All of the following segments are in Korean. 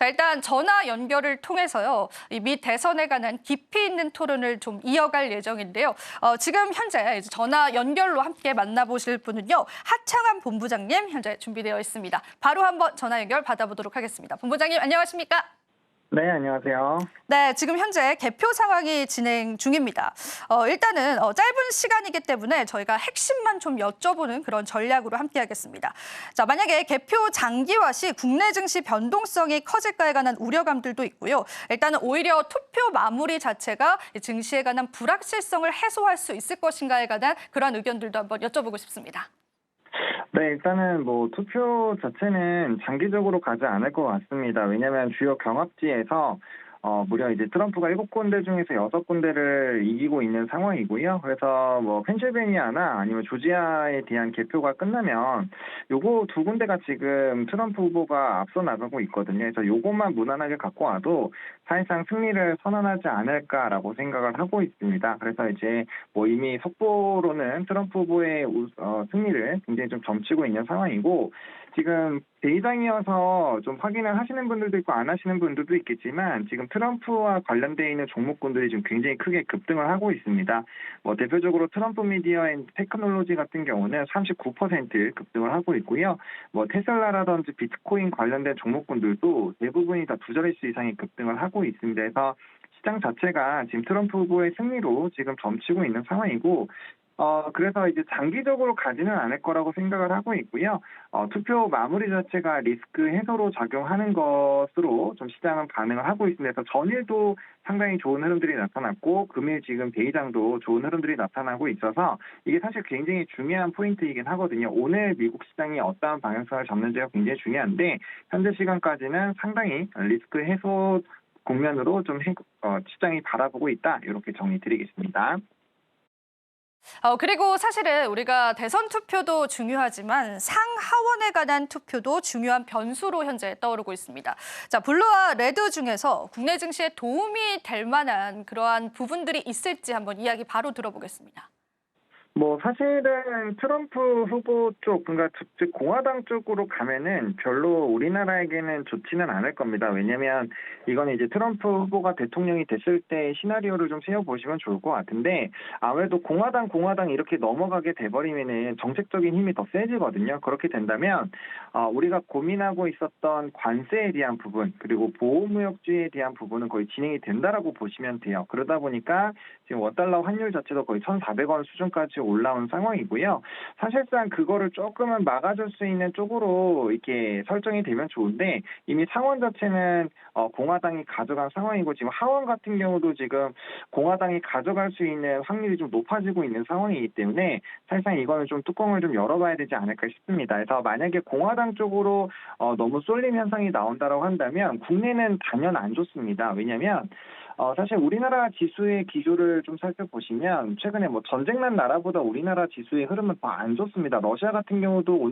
자, 일단 전화 연결을 통해서요. 이 미 대선에 관한 깊이 있는 토론을 좀 이어갈 예정인데요. 지금 현재 전화 연결로 함께 만나보실 분은요. 하창한 본부장님 현재 준비되어 있습니다. 바로 한번 전화 연결 받아보도록 하겠습니다. 본부장님 안녕하십니까? 네, 안녕하세요. 네, 지금 현재 개표 상황이 진행 중입니다. 일단은 짧은 시간이기 때문에 저희가 핵심만 좀 여쭤보는 그런 전략으로 함께하겠습니다. 자, 만약에 개표 장기화 시 국내 증시 변동성이 커질까에 관한 우려감들도 있고요. 일단은 오히려 투표 마무리 자체가 증시에 관한 불확실성을 해소할 수 있을 것인가에 관한 그런 의견들도 한번 여쭤보고 싶습니다. 네, 일단은 투표 자체는 장기적으로 가지 않을 것 같습니다. 왜냐하면 주요 경합지에서 무려 이제 트럼프가 7군데 중에서 6군데를 이기고 있는 상황이고요. 그래서 펜실베니아나 아니면 조지아에 대한 개표가 끝나면 요거 두 군데가 지금 트럼프 후보가 앞서 나가고 있거든요. 그래서 요것만 무난하게 갖고 와도 사실상 승리를 선언하지 않을까라고 생각을 하고 있습니다. 그래서 이제 이미 속보로는 트럼프 후보의 승리를 굉장히 좀 점치고 있는 상황이고, 지금 대의장이어서 좀 확인을 하시는 분들도 있고 안 하시는 분들도 있겠지만, 지금 트럼프와 관련되어 있는 종목군들이 지금 굉장히 크게 급등을 하고 있습니다. 대표적으로 트럼프 미디어 앤 테크놀로지 같은 경우는 39% 급등을 하고 있고요. 테슬라라든지 비트코인 관련된 종목군들도 대부분이 다 두 자릿수 이상의 급등을 하고 있습니다. 그래서 시장 자체가 지금 트럼프 후보의 승리로 지금 점치고 있는 상황이고, 그래서 이제 장기적으로 가지는 않을 거라고 생각을 하고 있고요. 투표 마무리 자체가 리스크 해소로 작용하는 것으로 좀 시장은 반응을 하고 있습니다. 그래서 전일도 상당히 좋은 흐름들이 나타났고, 금일 지금 대의장도 좋은 흐름들이 나타나고 있어서 이게 사실 굉장히 중요한 포인트이긴 하거든요. 오늘 미국 시장이 어떠한 방향성을 잡는지가 굉장히 중요한데, 현재 시간까지는 상당히 리스크 해소 국면으로 좀 시장이 바라보고 있다. 이렇게 정리드리겠습니다. 그리고 사실은 우리가 대선 투표도 중요하지만 상하원에 관한 투표도 중요한 변수로 현재 떠오르고 있습니다. 자, 블루와 레드 중에서 국내 증시에 도움이 될 만한 그러한 부분들이 있을지 한번 이야기 바로 들어보겠습니다. 사실은 트럼프 후보 쪽, 그러니까 즉 공화당 쪽으로 가면은 별로 우리나라에게는 좋지는 않을 겁니다. 왜냐면 이건 이제 트럼프 후보가 대통령이 됐을 때 시나리오를 좀 세워보시면 좋을 것 같은데, 아무래도 공화당 이렇게 넘어가게 돼버리면은 정책적인 힘이 더 세지거든요. 그렇게 된다면 우리가 고민하고 있었던 관세에 대한 부분, 그리고 보호무역주의에 대한 부분은 거의 진행이 된다라고 보시면 돼요. 그러다 보니까 지금 원달러 환율 자체도 거의 1,400원 수준까지 올라온 상황이고요. 사실상 그거를 조금은 막아줄 수 있는 쪽으로 이렇게 설정이 되면 좋은데, 이미 상원 자체는 공화당이 가져간 상황이고, 지금 하원 같은 경우도 지금 공화당이 가져갈 수 있는 확률이 좀 높아지고 있는 상황이기 때문에 사실상 이거는 좀 뚜껑을 좀 열어봐야 되지 않을까 싶습니다. 그래서 만약에 공화당 쪽으로 너무 쏠림 현상이 나온다라고 한다면 국내는 단연 안 좋습니다. 왜냐하면 사실 우리나라 지수의 기조를 좀 살펴보시면 최근에 전쟁 난 나라보다 우리나라 지수의 흐름은 더 안 좋습니다. 러시아 같은 경우도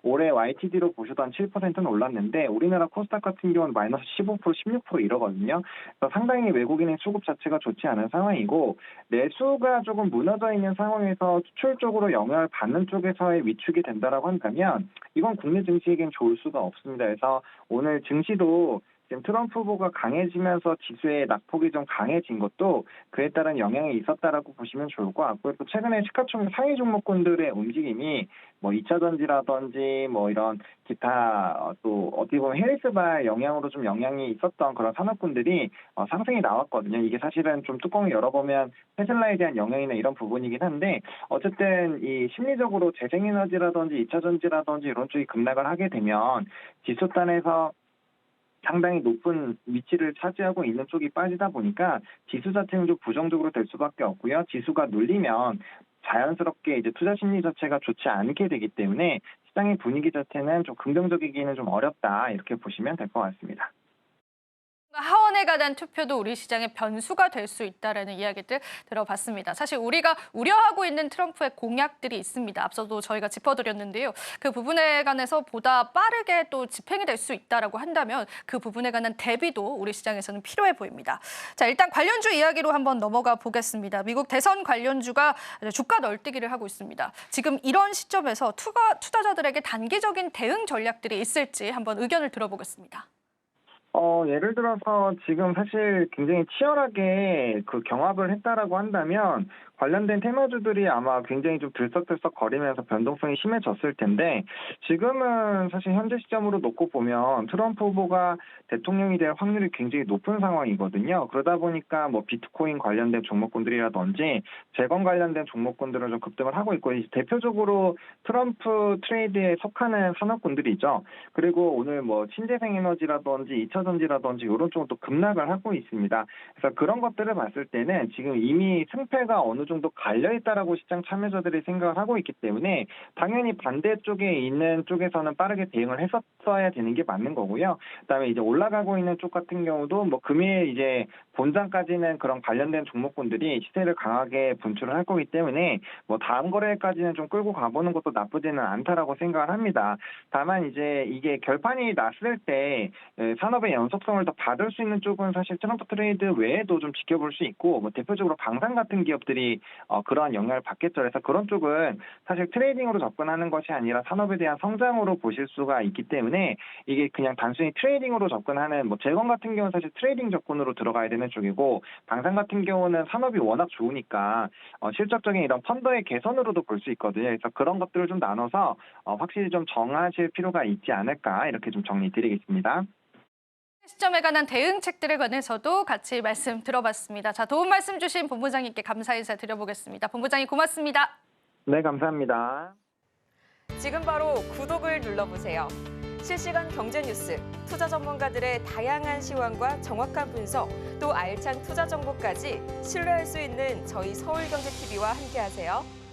올해 YTD로 보셔도 한 7%는 올랐는데, 우리나라 코스닥 같은 경우는 마이너스 15%, 16% 이러거든요. 그래서 상당히 외국인의 수급 자체가 좋지 않은 상황이고, 내수가 조금 무너져 있는 상황에서 수출 쪽으로 영향을 받는 쪽에서의 위축이 된다라고 한다면 이건 국내 증시에겐 좋을 수가 없습니다. 그래서 오늘 증시도 지금 트럼프 후보가 강해지면서 지수의 낙폭이 좀 강해진 것도 그에 따른 영향이 있었다라고 보시면 좋을 것 같고요. 또 최근에 시가총액 상위 종목군들의 움직임이 2차 전지라든지 이런 기타 또 어떻게 보면 해외스발 영향으로 좀 영향이 있었던 그런 산업군들이 상승이 나왔거든요. 이게 사실은 좀 뚜껑을 열어보면 테슬라에 대한 영향이나 이런 부분이긴 한데, 어쨌든 이 심리적으로 재생에너지라든지 2차 전지라든지 이런 쪽이 급락을 하게 되면 지수단에서 상당히 높은 위치를 차지하고 있는 쪽이 빠지다 보니까 지수 자체는 좀 부정적으로 될 수밖에 없고요. 지수가 눌리면 자연스럽게 이제 투자 심리 자체가 좋지 않게 되기 때문에 시장의 분위기 자체는 좀 긍정적이기는 좀 어렵다, 이렇게 보시면 될 것 같습니다. 하원에 관한 투표도 우리 시장의 변수가 될 수 있다라는 이야기들 들어봤습니다. 사실 우리가 우려하고 있는 트럼프의 공약들이 있습니다. 앞서도 저희가 짚어드렸는데요. 그 부분에 관해서 보다 빠르게 또 집행이 될 수 있다라고 한다면 그 부분에 관한 대비도 우리 시장에서는 필요해 보입니다. 자, 일단 관련주 이야기로 한번 넘어가 보겠습니다. 미국 대선 관련주가 주가 널뛰기를 하고 있습니다. 지금 이런 시점에서 투자자들에게 단기적인 대응 전략들이 있을지 한번 의견을 들어보겠습니다. 예를 들어서 지금 사실 굉장히 치열하게 그 경합을 했다라고 한다면 관련된 테마주들이 아마 굉장히 좀 들썩들썩 거리면서 변동성이 심해졌을 텐데 지금은 사실 현재 시점으로 놓고 보면 트럼프 후보가 대통령이 될 확률이 굉장히 높은 상황이거든요. 그러다 보니까 뭐 비트코인 관련된 종목군들이라든지 재건 관련된 종목군들은 좀 급등을 하고 있고 대표적으로 트럼프 트레이드에 속하는 산업군들이죠. 그리고 오늘 뭐 신재생 에너지라든지 2차 전지라든지 이런 쪽은 또 급락을 하고 있습니다. 그래서 그런 것들을 봤을 때는 지금 이미 승패가 어느 정도 갈려 있다라고 시장 참여자들이 생각을 하고 있기 때문에 당연히 반대쪽에 있는 쪽에서는 빠르게 대응을 했었어야 되는 게 맞는 거고요. 그다음에 이제 올라가고 있는 쪽 같은 경우도 뭐 금일 이제 본장까지는 그런 관련된 종목군들이 시세를 강하게 분출을 할 거기 때문에 뭐 다음 거래일까지는 좀 끌고 가보는 것도 나쁘지는 않다라고 생각을 합니다. 다만 이제 이게 결판이 났을 때 산업의 연속성을 더 받을 수 있는 쪽은 사실 트럼프 트레이드 외에도 좀 지켜볼 수 있고 뭐 대표적으로 방산 같은 기업들이 그러한 영향을 받겠죠. 그래서 그런 쪽은 사실 트레이딩으로 접근하는 것이 아니라 산업에 대한 성장으로 보실 수가 있기 때문에 이게 그냥 단순히 트레이딩으로 접근하는 뭐 재건 같은 경우는 사실 트레이딩 접근으로 들어가야 되는 쪽이고 방산 같은 경우는 산업이 워낙 좋으니까 실적적인 이런 펀더의 개선으로도 볼 수 있거든요. 그래서 그런 것들을 좀 나눠서 확실히 좀 정하실 필요가 있지 않을까 이렇게 좀 정리드리겠습니다. 시점에 관한 대응책들에 관해서도 같이 말씀 들어봤습니다. 자, 도움 말씀 주신 본부장님께 감사 인사 드려보겠습니다. 본부장님 고맙습니다. 네, 감사합니다. 지금 바로 구독을 눌러보세요. 실시간 경제 뉴스, 투자 전문가들의 다양한 시황과 정확한 분석, 또 알찬 투자 정보까지 신뢰할 수 있는 저희 서울경제TV와 함께하세요.